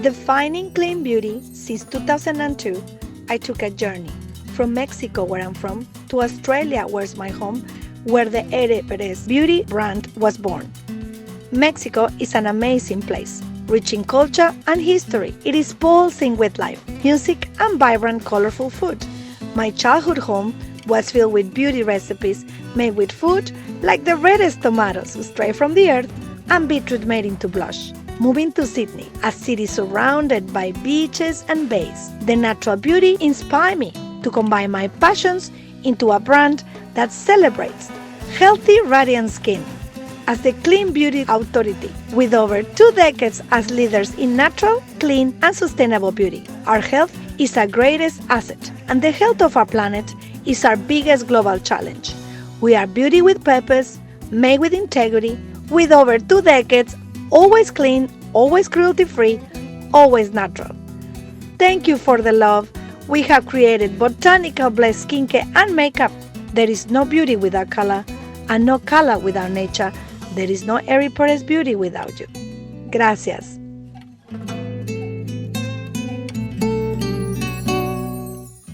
Defining clean beauty since 2002, I took a journey from Mexico, where I'm from, to Australia, where's my home, where the Ere Perez beauty brand was born. Mexico is an amazing place, rich in culture and history. It is pulsing with life, music, and vibrant, colorful food. My childhood home was filled with beauty recipes made with food like the reddest tomatoes straight from the earth and beetroot made into blush. Moving to Sydney, a city surrounded by beaches and bays, the natural beauty inspired me to combine my passions into a brand that celebrates healthy, radiant skin. As the clean beauty authority with over 2 decades as leaders in natural, clean, and sustainable beauty, our health is our greatest asset, and the health of our planet is our biggest global challenge. We are beauty with purpose, made with integrity, with over 2 decades, always clean, always cruelty-free, always natural. Thank you for the love. We have created botanical blessed skincare and makeup. There is no beauty without color, and no color without nature. There is no Ere Perez beauty without you. Gracias.